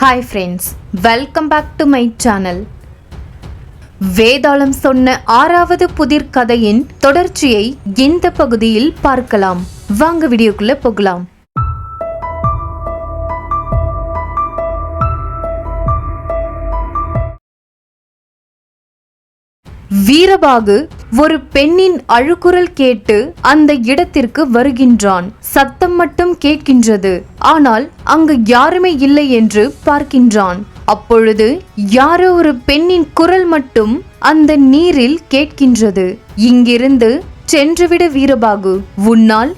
Hi friends, welcome back to my channel. வேதாளம் சொன்ன 6வது புதிர் கதையின் தொடர்ச்சியை இந்த பகுதியில் பார்க்கலாம். வாங்க வீடியோக்குள்ள போகலாம். வீரபாகு ஒரு பெண்ணின் அழுகுரல் கேட்டு அந்த இடத்திற்கு வருகின்றான். சத்தம் மட்டும் கேட்கின்றது, ஆனால் அங்கு யாருமே இல்லை என்று பார்க்கின்றான். அப்பொழுது யாரோ ஒரு பெண்ணின் குரல் மட்டும் அந்த நீரில் கேட்கின்றது. இங்கிருந்து சென்றுவிடு வீரபாகு, உன்னால்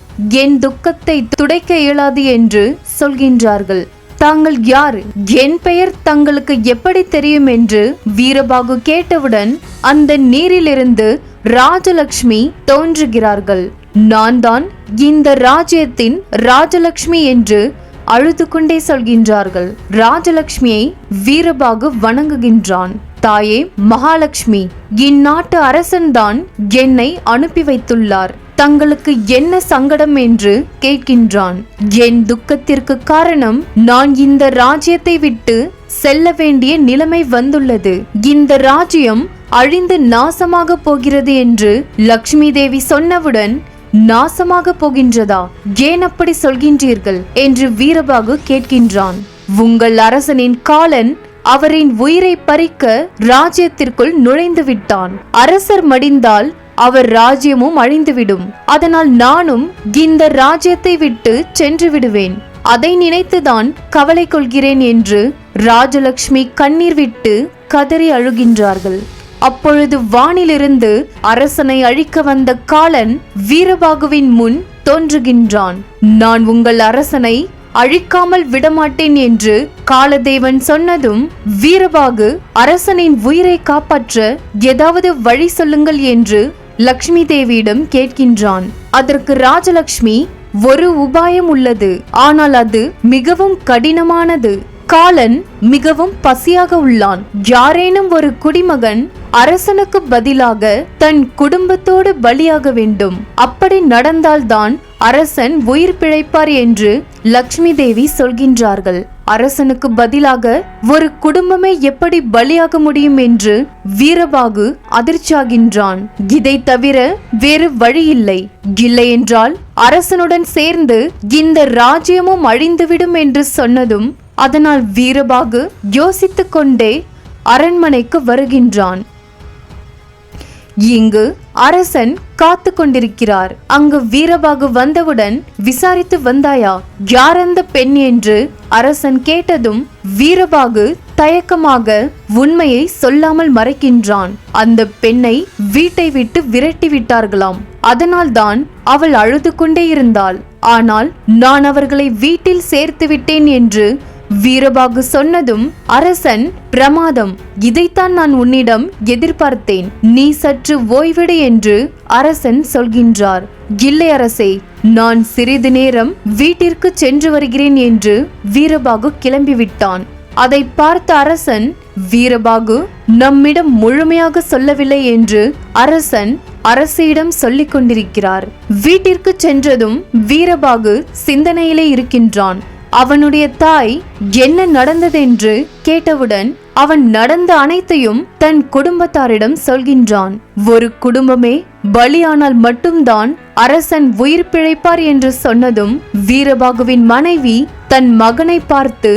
என் துக்கத்தை துடைக்க இயலாது என்று சொல்கின்றார்கள். தாங்கள் யார்? என் பெயர் தங்களுக்கு எப்படி தெரியும் என்று வீரபாகு கேட்டவுடன் அந்த நீரிலிருந்து ராஜலட்சுமி தோன்றுகிறார்கள். நான் தான் இந்த ராஜ்யத்தின் ராஜலட்சுமி என்று அழுது கொண்டே சொல்கின்றார்கள். ராஜலட்சுமியை வீரபாகு வணங்குகின்றான். தாயே மகாலட்சுமி, இந்நாட்டு அரசன்தான் என்னை அனுப்பி வைத்துள்ளார். தங்களுக்கு என்ன சங்கடம் என்று கேட்கின்றான். என் துக்கத்திற்கு காரணம், நான் இந்த ராஜ்யத்தை விட்டு செல்ல வேண்டிய நிலைமை வந்துள்ளது. இந்த ராஜ்யம் அழிந்து நாசமாக போகிறது என்று லட்சுமி தேவி சொன்னவுடன், நாசமாக போகின்றதா? ஏன் அப்படி சொல்கின்றீர்கள் என்று வீரபாகு கேட்கின்றான். உங்கள் அரசனின் காலன் அவரின் உயிரை பறிக்க ராஜ்யத்திற்குள் நுழைந்து விட்டான். அரசர் மடிந்தால் அவர் ராஜ்யமும் அழிந்துவிடும். அதனால் நானும் இந்த ராஜ்யத்தை விட்டு சென்று விடுவேன். அதை நினைத்துதான் கவலை கொள்கிறேன் என்று ராஜலட்சுமி கண்ணீர் விட்டு கதறி அழுகின்றார்கள். அப்பொழுது வானிலிருந்து அரசனை அழிக்க வந்த காலன் வீரபாகுவின் முன் தோன்றுகின்றான். நான் உங்கள் அரசனை அழிக்காமல் விடமாட்டேன் என்று காலதேவன் சொன்னதும், வீரபாகு அரசனின் உயிரை காப்பாற்ற ஏதாவது வழி சொல்லுங்கள் என்று லட்சுமி தேவியிடம் கேட்கின்றான். அதற்கு ராஜலட்சுமி, ஒரு உபாயம் உள்ளது, ஆனால் அது மிகவும் கடினமானது. காலன் மிகவும் பசியாக உள்ளான். யாரேனும் ஒரு குடிமகன் அரசனுக்கு பதிலாக தன் குடும்பத்தோடு பலியாக வேண்டும். அப்படி நடந்தால்தான் அரசன் உயிர் பிழைப்பார் என்று லட்சுமி தேவி சொல்கின்றார்கள். அரசனுக்கு பதிலாக ஒரு குடும்பமே எப்படி பலியாக முடியும் என்று வீரபாகு அதிர்ச்சியாகின்றான். இதை தவிர வேறு வழி இல்லை. இல்லையென்றால் அரசனுடன் சேர்ந்து இந்த ராஜ்யமும் அழிந்துவிடும் என்று சொன்னதும், அதனால் வீரபாகு யோசித்துக் கொண்டே அரண்மனைக்கு வருகின்றான். இங்கு அரசன் காத்து கொண்டிருக்கிறார். அங்கு வீரபாகு வந்தவுடன், விசாரித்து வந்தாயா? யார் அந்த பெண் என்று அரசன் கேட்டதும் வீரபாகு தயக்கமாக உண்மையை சொல்லாமல் மறைக்கின்றான். அந்த பெண்ணை வீட்டை விட்டு விரட்டி விட்டார்களாம். அதனால்தான் அவள் அழுது கொண்டே இருந்தாள். ஆனால் நான் அவர்களை வீட்டில் சேர்த்து விட்டேன் என்று வீரபாகு சொன்னதும் அரசன், பிரமாதம், இதைத்தான் நான் உன்னிடம் எதிர்பார்த்தேன். நீ சற்று ஓய்விடு என்று அரசன் சொல்கின்றார். இல்லை அரசே, நான் சிறிது நேரம் வீட்டிற்கு சென்று வருகிறேன் என்று வீரபாகு கிளம்பிவிட்டான். அதை பார்த்த அரசன், வீரபாகு நம்மிடம் முழுமையாக சொல்லவில்லை என்று அரசன் அரசியிடம் சொல்லிக் கொண்டிருக்கிறார். வீட்டிற்கு சென்றதும் வீரபாகு சிந்தனையிலே இருக்கின்றான். அவனுடைய தாய் என்ன நடந்ததென்று கேட்டவுடன் அவன் நடந்த அனைத்தையும் தன் குடும்பத்தாரிடம் சொல்கின்றான். ஒரு குடும்பமே பலியானால் மட்டும்தான் அரசன் உயிர் பிழைப்பார் என்று சொன்னதும் வீரபாகுவின் மனைவி தன் மகனை பார்த்து,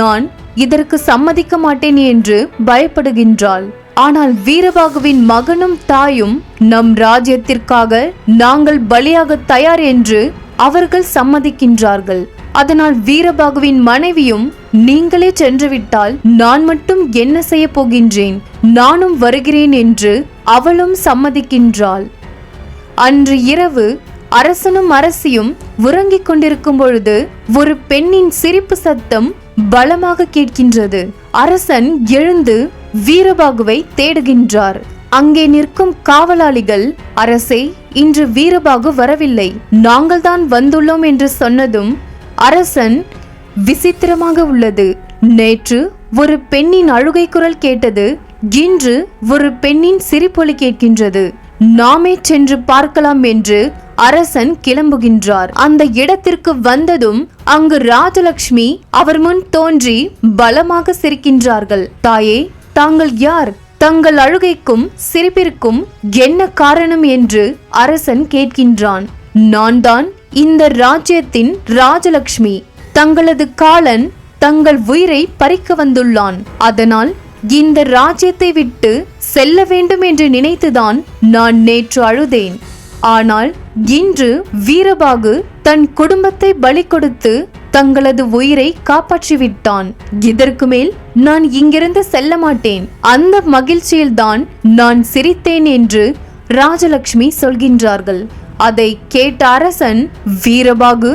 நான் இதற்கு சம்மதிக்க மாட்டேன் என்று பயப்படுகின்றாள். ஆனால் வீரபாகுவின் மகனும் தாயும், நம் ராஜ்யத்திற்காக நாங்கள் பலியாக தயார் என்று அவர்கள் சம்மதிக்கின்றார்கள். அதனால் வீரபாகுவின் மனைவியும், நீங்களே சென்றுவிட்டால் நான் மட்டும் என்ன செய்ய போகின்றேன், நானும் வருகிறேன் என்று அவளும் சம்மதிக்கின்றாள். அன்று இரவு அரசனும் அரசியும் உறங்கிக் கொண்டிருக்கும் பொழுது ஒரு பெண்ணின் சிரிப்பு சத்தம் பலமாக கேட்கின்றது. அரசன் எழுந்து வீரபாகுவை தேடுகின்றார். அங்கே நிற்கும் காவலாளிகள், அரசே, இன்று வீரபாகு வரவில்லை, நாங்கள் தான் வந்துள்ளோம் என்று சொன்னதும் அரசன், விசித்திரமாக உள்ளது. நேற்று ஒரு பெண்ணின் அழுகை குரல் கேட்டது, இன்று ஒரு பெண்ணின் சிரிப்பொலி கேட்கின்றது. நாமே சென்று பார்க்கலாம் என்று அரசன் கிளம்புகின்றார். அந்த இடத்திற்கு வந்ததும் அங்கு ராஜலட்சுமி அவர் முன் தோன்றி பலமாக சிரிக்கின்றார்கள். தாயே, தாங்கள் யார்? தங்கள் அழுகைக்கும் சிரிப்பிற்கும் என்ன காரணம் என்று அரசன் கேட்கின்றான். நான் தான் இந்த ராஜ்யத்தின் ராஜலட்சுமி. தங்களது காலன் தங்கள் உயிரை பறிக்க வந்துள்ளான். அதனால் இந்த ராஜ்யத்தை விட்டு செல்ல வேண்டும் என்று நினைத்துதான் நான் நேற்று அழுதேன். ஆனால் இன்று வீரபாகு தன் குடும்பத்தை பலி கொடுத்து தங்களது உயிரை காப்பாற்றிவிட்டான். இதற்கு மேல் நான் இங்கிருந்து செல்ல மாட்டேன். அந்த மகிழ்ச்சியில்தான் நான் சிரித்தேன் என்று ராஜலட்சுமி சொல்கின்றார்கள். அதை கேட்ட அரசன், வீரபாகு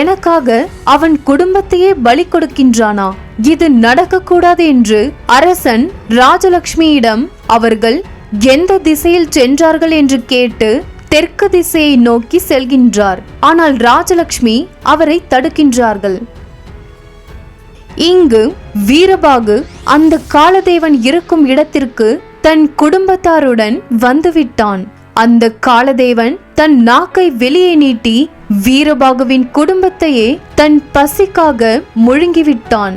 எனக்காக அவன் குடும்பத்தையே பலி கொடுக்கின்றானா? இது நடக்கக்கூடாது என்று அரசன் ராஜலட்சுமியிடம் அவர்கள் எந்த திசையில் சென்றார்கள் என்று கேட்டு தெற்கு திசையை நோக்கி செல்கின்றார். ஆனால் ராஜலட்சுமி அவரை தடுக்கின்றார்கள். இங்கு வீரபாகு அந்த காலதேவன் இருக்கும் இடத்திற்கு தன் குடும்பத்தாருடன் வந்துவிட்டான். அந்த காலதேவன் தன் நாக்கை வெளியே நீட்டி வீரபாகுவின் குடும்பத்தையே தன் பசிக்காக முழுங்கிவிட்டான்.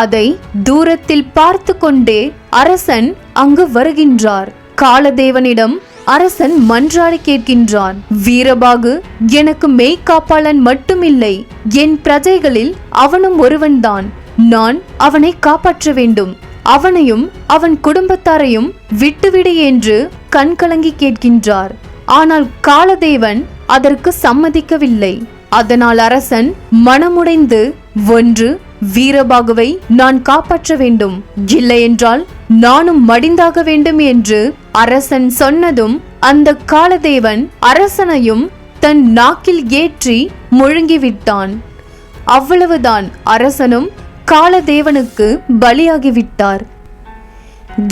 அதை தூரத்தில் பார்த்து கொண்டே அரசன் அங்கு வருகின்றார். காலதேவனிடம் அரசன் மன்றாடி கேட்கின்றான். வீரபாகு எனக்கு மெய்காப்பாளன் மட்டுமில்லை, என் பிரஜைகளில் அவனும் ஒருவன்தான். நான் அவனை காப்பாற்ற வேண்டும். அவனையும் அவன் குடும்பத்தாரையும் விட்டுவிடு என்று கண்கலங்கி கேட்கின்றார். ஆனால் காலதேவன் அதற்கு சம்மதிக்கவில்லை. அதனால் அரசன் மனமுடைந்து, ஒன்று வீரபாகுவை நான் காப்பாற்ற வேண்டும், இல்லையென்றால் நானும் மடிந்தாக வேண்டும் என்று அரசன் சொன்னதும் அந்த காலதேவன் அரசனையும் தன் நாக்கில் ஏற்றி முழுங்கிவிட்டான். அவ்வளவுதான், அரசனும் காலதேவனுக்கு பலியாகிவிட்டார்.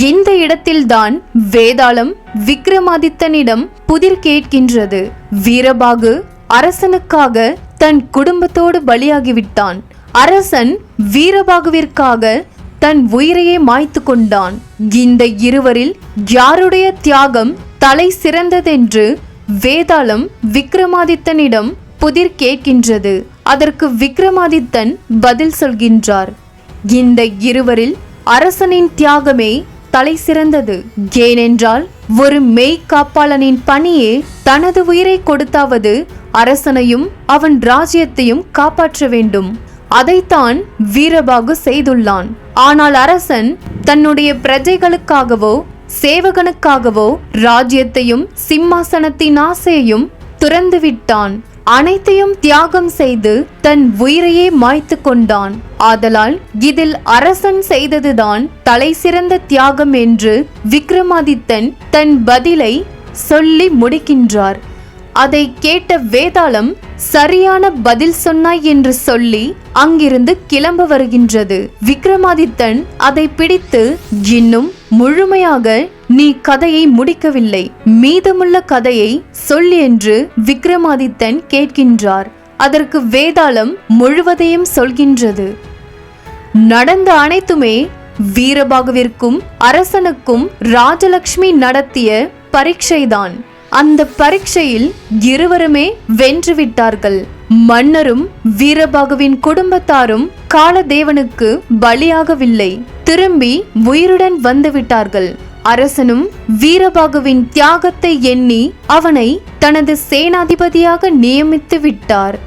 இந்த இடத்தில்தான் வேதாளம் விக்ரமாதித்தனிடம் புதிர் கேட்கின்றது. வீரபாகு அரசனுக்காக தன் குடும்பத்தோடு பலியாகிவிட்டான். அரசன் வீரபாகுவிற்காக தன் உயிரையே மாய்த்து கொண்டான். இந்த இருவரில் யாருடைய தியாகம் தலை சிறந்ததென்று வேதாளம் விக்ரமாதித்தனிடம் புதிர் கேட்கின்றது. அதற்கு விக்ரமாதித்தன் பதில் சொல்கின்றார். இந்த இருவரில் அரசனின் தியாகமே தலை சிறந்தது. ஏனென்றால் ஒரு மெய் காப்பாளனின் பணியே தனது உயிரை கொடுத்தாவது அரசனையும் அவன் ராஜ்யத்தையும் காப்பாற்ற வேண்டும். அதைத்தான் வீரபாகு செய்துள்ளான். ஆனால் அரசன் தன்னுடைய பிரஜைகளுக்காகவோ சேவகனுக்காகவோ ராஜ்யத்தையும் சிம்மாசனத்தின் ஆசையையும் துறந்துவிட்டான். அனைத்தையும் தியாகம் செய்து தன் உயிரையே மாய்த்து கொண்டான். ஆதலால் இதில் அரசன் செய்ததுதான் தலை சிறந்த தியாகம் என்று விக்ரமாதித்தன் தன் பதிலை சொல்லி முடிக்கின்றார். அதை கேட்ட வேதாளம் சரியான பதில் சொன்னாய் என்று சொல்லி அங்கிருந்து கிளம்ப வருகின்றது. விக்ரமாதித்தன் அதை பிடித்து, இன்னும் முழுமையாக நீ கதையை முடிக்கவில்லை, மீதமுள்ள கதையை சொல் என்று விக்ரமாதித்தன் கேட்கின்றார். அதற்கு வேதாளம் முழுவதையும் சொல்கின்றது. நடந்த அனைத்துமே வீரபாகுவிற்கும் அரசனுக்கும் ராஜலட்சுமி நடத்திய பரீட்சைதான். அந்த பரீட்சையில் இருவருமே வென்றுவிட்டார்கள். மன்னரும் வீரபாகுவின் குடும்பத்தாரும் காலதேவனுக்கு பலியாகவில்லை, திரும்பி உயிருடன் வந்துவிட்டார்கள். அரசனும் வீரபாகுவின் தியாகத்தை எண்ணி அவனை தனது சேனாதிபதியாக நியமித்து விட்டார்.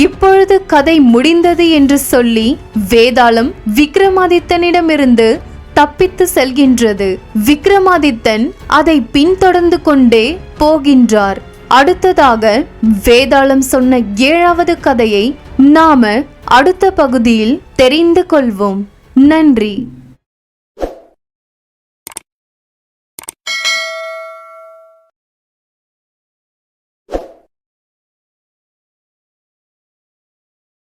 இப்பொழுது கதை முடிந்தது என்று சொல்லி வேதாளம் விக்ரமாதித்தனிடமிருந்து தப்பித்து செல்கின்றது. விக்ரமாதித்தன் அதை பின்தொடர்ந்து கொண்டே போகின்றார். அடுத்ததாக வேதாளம் சொன்ன 7வது கதையை நாம அடுத்த பகுதியில் தெரிந்து கொள்வோம். நன்றி.